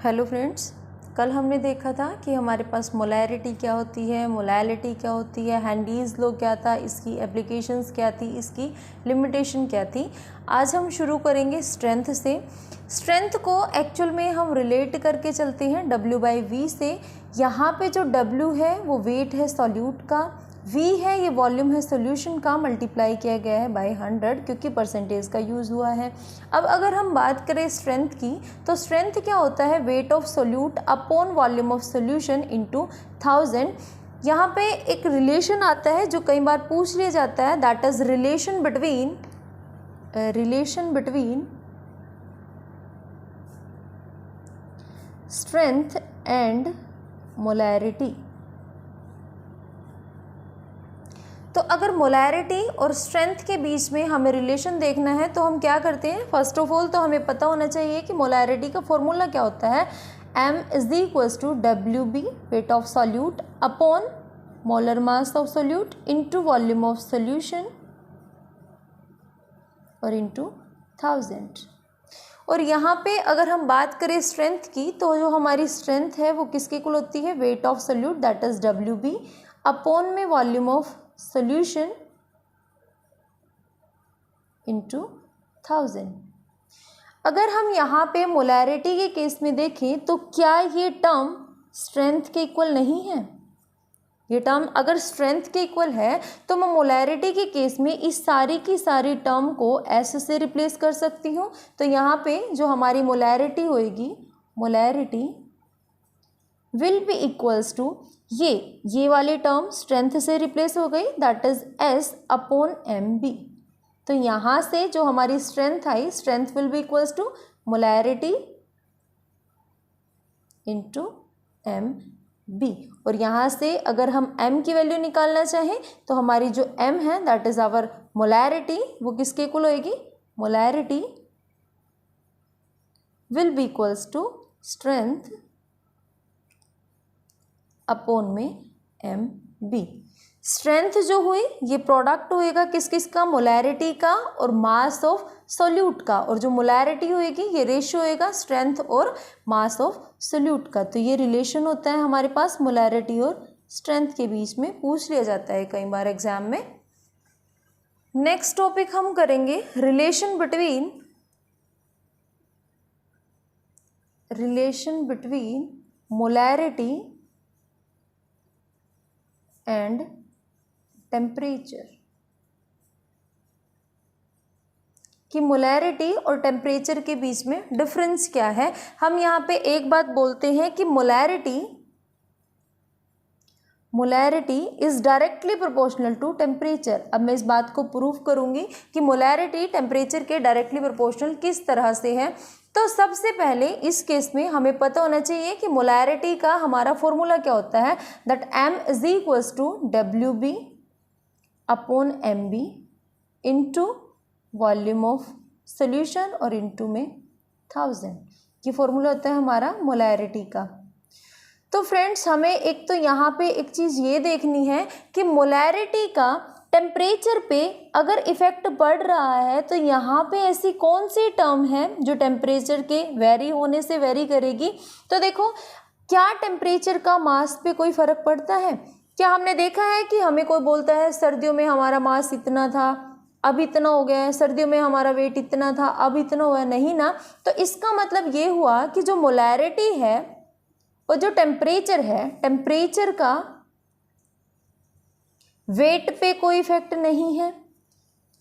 Hello friends, कल हमने देखा था कि हमारे पास मोलैरिटी क्या होती है, मोलैलिटी क्या होती है, हैंडीज़ लॉ क्या था, इसकी एप्लीकेशंस क्या थी, इसकी लिमिटेशन क्या थी। आज हम शुरू करेंगे स्ट्रेंथ से। स्ट्रेंथ को एक्चुअल में हम रिलेट करके चलते हैं W/V से। यहाँ पे जो W है वो वेट है सॉल्यूट का, V है ये वॉल्यूम है सॉल्यूशन का, मल्टीप्लाई किया गया है बाय 100 क्योंकि परसेंटेज का यूज़ हुआ है। अब अगर हम बात करें स्ट्रेंथ की, तो स्ट्रेंथ क्या होता है, weight of solute upon volume of solution into 1000। यहाँ पे एक रिलेशन आता है जो कई बार पूछ लिया जाता है, that is relation between strength and molarity. तो अगर मोलैरिटी और स्ट्रेंथ के बीच में हमें रिलेशन देखना है तो हम क्या करते हैं, फर्स्ट ऑफ ऑल तो हमें पता होना चाहिए कि मोलैरिटी का फॉर्मूला क्या होता है। M is equals to WB weight of solute upon molar mass of solute into volume of solution और इनटू 1000। और यहाँ पे अगर हम बात करें स्ट्रेंथ की, तो जो हमारी स्ट्रेंथ है वो किसके इक्वल होती है, wait of solute that is WB upon में वॉल्यूम ऑफ सॉल्यूशन इनटू 1000। अगर हम यहाँ पे मोलैरिटी के केस में देखें तो क्या ये टर्म स्ट्रेंथ के इक्वल नहीं है। ये टर्म अगर स्ट्रेंथ के इक्वल है तो मैं मोलैरिटी के केस में इस सारी की सारी टर्म को S से रिप्लेस कर सकती हूँ। तो यहाँ पे जो हमारी मोलैरिटी होएगी, molarity will be equals to ये वाली टर्म स्ट्रेंथ से रिप्लेस हो गई, that is S upon MB। तो यहाँ से जो हमारी स्ट्रेंथ आई, strength will be equals to molarity into MB। और यहाँ से अगर हम M की वैल्यू निकालना चाहें तो हमारी जो M है दैट इज आवर मोलैरिटी, वो किसके इक्वल होएगी, molarity will be equals to strength upon में MB। स्ट्रेंथ जो हुई ये प्रोडक्ट होएगा किस किस का, मोलैरिटी का और मास ऑफ सोल्यूट का। और जो मोलैरिटी होएगी ये रेशियो होएगा स्ट्रेंथ और मास ऑफ सोल्यूट का। तो ये रिलेशन होता है हमारे पास मोलैरिटी और स्ट्रेंथ के बीच में, पूछ लिया जाता है कई बार एग्जाम में। नेक्स्ट टॉपिक हम करेंगे relation between molarity and temperature. कि मोलैरिटी और टेम्परेचर के बीच में डिफरेंस क्या है। हम यहाँ पे एक बात बोलते हैं कि molarity is directly proportional to temperature. अब मैं इस बात को प्रूव करूंगी कि मोलैरिटी टेम्परेचर के डायरेक्टली प्रोपोर्शनल किस तरह से है। तो सबसे पहले इस केस में हमें पता होना चाहिए कि मोलैरिटी का हमारा फॉर्मूला क्या होता है, that M is equals to WB upon MB into volume of solution और इंटू में 1000। ये फॉर्मूला होता है हमारा मोलैरिटी का। तो फ्रेंड्स हमें एक तो यहाँ पे एक चीज़ ये देखनी है कि मोलैरिटी का टेम्परेचर पे अगर इफेक्ट पड़ रहा है तो यहाँ पे ऐसी कौन सी टर्म है जो टेम्परेचर के वेरी होने से वेरी करेगी। तो देखो, क्या टेम्परेचर का मास पे कोई फ़र्क पड़ता है। क्या हमने देखा है कि हमें कोई बोलता है सर्दियों में हमारा मास इतना था अब इतना हो गया है, सर्दियों में हमारा वेट इतना था अब इतना हुआ, नहीं ना। तो इसका मतलब ये हुआ कि जो मोलैरिटी है और जो टेम्परेचर है, टेम्परेचर का वेट पे कोई इफेक्ट नहीं है।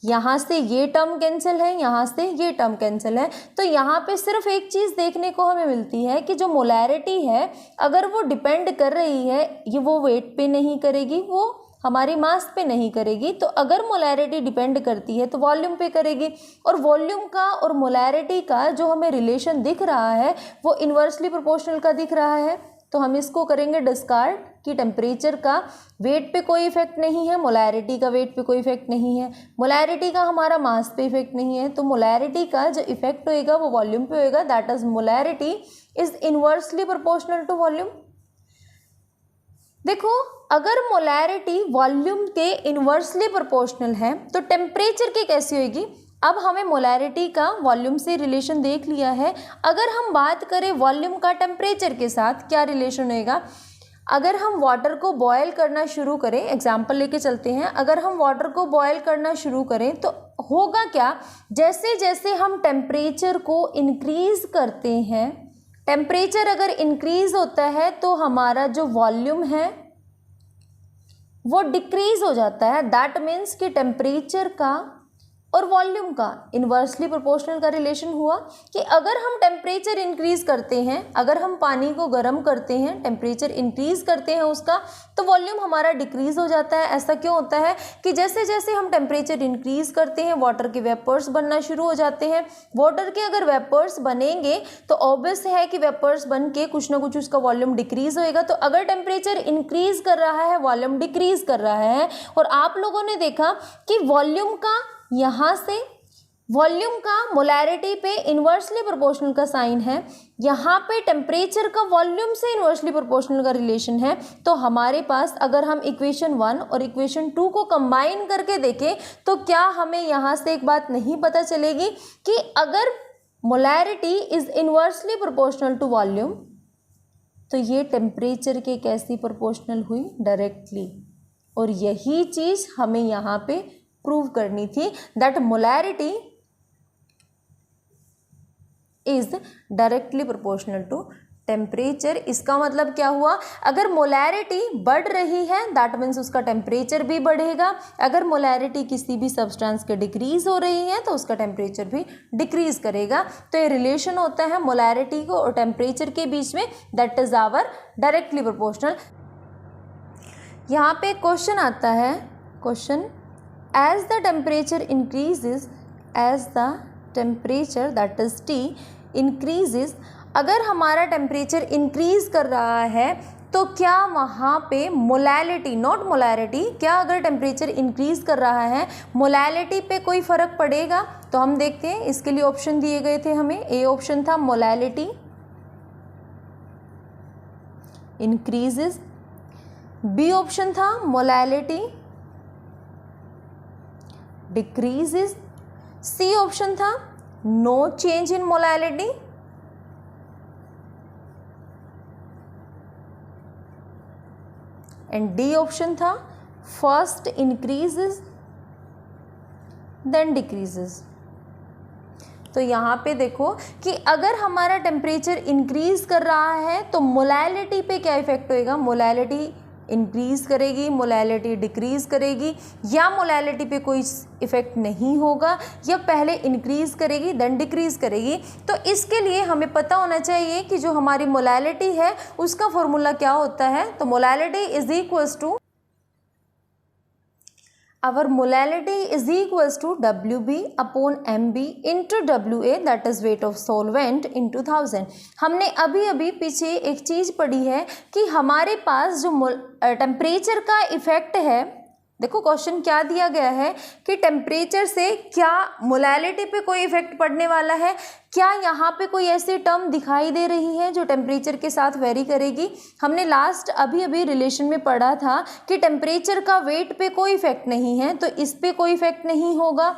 यहाँ से ये टर्म कैंसिल है, यहाँ से ये टर्म कैंसिल है। तो यहाँ पे सिर्फ एक चीज़ देखने को हमें मिलती है कि जो मोलैरिटी है अगर वो डिपेंड कर रही है, ये वो वेट पे नहीं करेगी, वो हमारी मास पे नहीं करेगी। तो अगर मोलैरिटी डिपेंड करती है तो वॉल्यूम पे करेगी। और वॉल्यूम का और मोलैरिटी का जो हमें रिलेशन दिख रहा है वो इन्वर्सली प्रोपोर्शनल का दिख रहा है। तो हम इसको करेंगे डिस्कार्ड कि टेम्परेचर का वेट पे कोई इफेक्ट नहीं है, मोलैरिटी का वेट पे कोई इफेक्ट नहीं है, मोलैरिटी का हमारा मास पे इफेक्ट नहीं है। तो मोलैरिटी का जो इफेक्ट होएगा वो वॉल्यूम पे होएगा, that is molarity is inversely proportional to volume. देखो, अगर मोलैरिटी वॉल्यूम के इन्वर्सली प्रोपोर्शनल है तो टेम्परेचर की कैसी होगी, अब हमें मोलैरिटी का वॉल्यूम से रिलेशन देख लिया है। अगर हम बात करें वॉल्यूम का टेम्परेचर के साथ क्या रिलेशन होएगा, अगर हम वाटर को बॉयल करना शुरू करें, एग्जाम्पल लेके चलते हैं, अगर हम वाटर को बॉयल करना शुरू करें तो होगा क्या, जैसे जैसे हम टेम्परेचर को इंक्रीज करते हैं, टेम्परेचर अगर इंक्रीज होता है तो हमारा जो वॉल्यूम है वो डिक्रीज हो जाता है। दैट मीन्स कि टेम्परेचर का और वॉल्यूम का इन्वर्सली प्रोपोर्शनल का रिलेशन हुआ कि अगर हम टेम्परेचर इंक्रीज करते हैं, अगर हम पानी को गर्म करते हैं, टेम्परेचर इंक्रीज करते हैं उसका, तो वॉल्यूम हमारा डिक्रीज हो जाता है। ऐसा क्यों होता है कि जैसे जैसे हम टेम्परेचर इंक्रीज करते हैं वाटर के वेपर्स बनना शुरू हो जाते हैं। वाटर के अगर वेपर्स बनेंगे तो ऑब्वियस है कि वेपर्स बन के कुछ ना कुछ उसका वॉल्यूम डिक्रीज होएगा। तो अगर टेम्परेचर इंक्रीज कर रहा है, वॉल्यूम डिक्रीज कर रहा है, और आप लोगों ने देखा कि वॉल्यूम का यहाँ से वॉल्यूम का मोलैरिटी पे इन्वर्सली प्रोपोर्शनल का साइन है, यहाँ पे टेम्परेचर का वॉल्यूम से इन्वर्सली प्रोपोर्शनल का रिलेशन है। तो हमारे पास अगर हम इक्वेशन 1 और इक्वेशन 2 को कंबाइन करके देखें तो क्या हमें यहाँ से एक बात नहीं पता चलेगी कि अगर molarity is inversely proportional to volume तो ये टेम्परेचर के कैसी प्रोपोर्शनल हुई, डायरेक्टली। और यही चीज़ हमें यहाँ पे प्रूव करनी थी, that molarity is directly proportional to temperature. इसका मतलब क्या हुआ, अगर मोलैरिटी बढ़ रही है दैट मीन्स उसका टेम्परेचर भी बढ़ेगा। अगर मोलैरिटी किसी भी सब्सटेंस के डिक्रीज हो रही है तो उसका टेम्परेचर भी डिक्रीज करेगा। तो ये रिलेशन होता है मोलैरिटी को और टेम्परेचर के बीच में, that is our directly proportional. यहाँ पे क्वेश्चन आता है, question as the temperature increases, as the temperature that is T increases, अगर हमारा टेम्परेचर इंक्रीज कर रहा है तो क्या वहाँ पे मोलैलिटी, नॉट मोलैरिटी, क्या अगर टेम्परेचर इंक्रीज कर रहा है मोलैलिटी पे कोई फ़र्क पड़ेगा? तो हम देखते हैं, इसके लिए ऑप्शन दिए गए थे हमें। ए ऑप्शन था मोलैलिटी इंक्रीजेस, बी ऑप्शन था मोलैलिटी डिक्रीजेस, सी ऑप्शन था no change in molality, and D option था फर्स्ट इंक्रीजेस देन डिक्रीजेस। तो यहाँ पे देखो कि अगर हमारा टेम्परेचर इंक्रीज कर रहा है तो मोलैलिटी पे क्या इफेक्ट होएगा, मोलैलिटी इंक्रीज करेगी, मोलैलिटी डिक्रीज करेगी, या मोलैलिटी पे कोई इफेक्ट नहीं होगा, या पहले इंक्रीज करेगी देन डिक्रीज करेगी। तो इसके लिए हमें पता होना चाहिए कि जो हमारी मोलैलिटी है उसका फॉर्मूला क्या होता है। तो molality is equals to, our molality is equals to WB upon MB into WA, that is weight of solvent into 1000। हमने अभी अभी पीछे एक चीज़ पढ़ी है कि हमारे पास जो टेम्परेचर का इफेक्ट है, देखो क्वेश्चन क्या दिया गया है कि टेम्परेचर से क्या मोलैलिटी पे कोई इफेक्ट पड़ने वाला है, क्या यहाँ पे कोई ऐसी टर्म दिखाई दे रही है जो टेम्परेचर के साथ वेरी करेगी। हमने लास्ट अभी अभी रिलेशन में पढ़ा था कि टेम्परेचर का वेट पे कोई इफेक्ट नहीं है, तो इस पे कोई इफेक्ट नहीं होगा,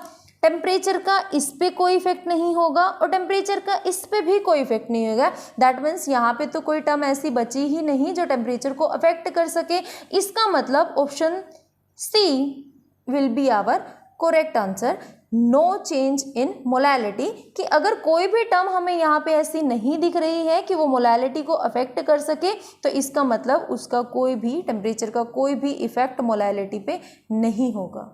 टेम्परेचर का इस पे कोई इफेक्ट नहीं होगा, और टेम्परेचर का इस पे भी कोई इफेक्ट नहीं होगा। दैट मीन्स यहाँ पे तो कोई टर्म ऐसी बची ही नहीं जो टेम्परेचर को अफेक्ट कर सके। इसका मतलब option C will be our correct answer, no change in molality। कि अगर कोई भी टर्म हमें यहाँ पे ऐसी नहीं दिख रही है कि वो मोलैलिटी को अफेक्ट कर सके तो इसका मतलब उसका कोई भी टेम्परेचर का कोई भी इफेक्ट मोलैलिटी पे नहीं होगा।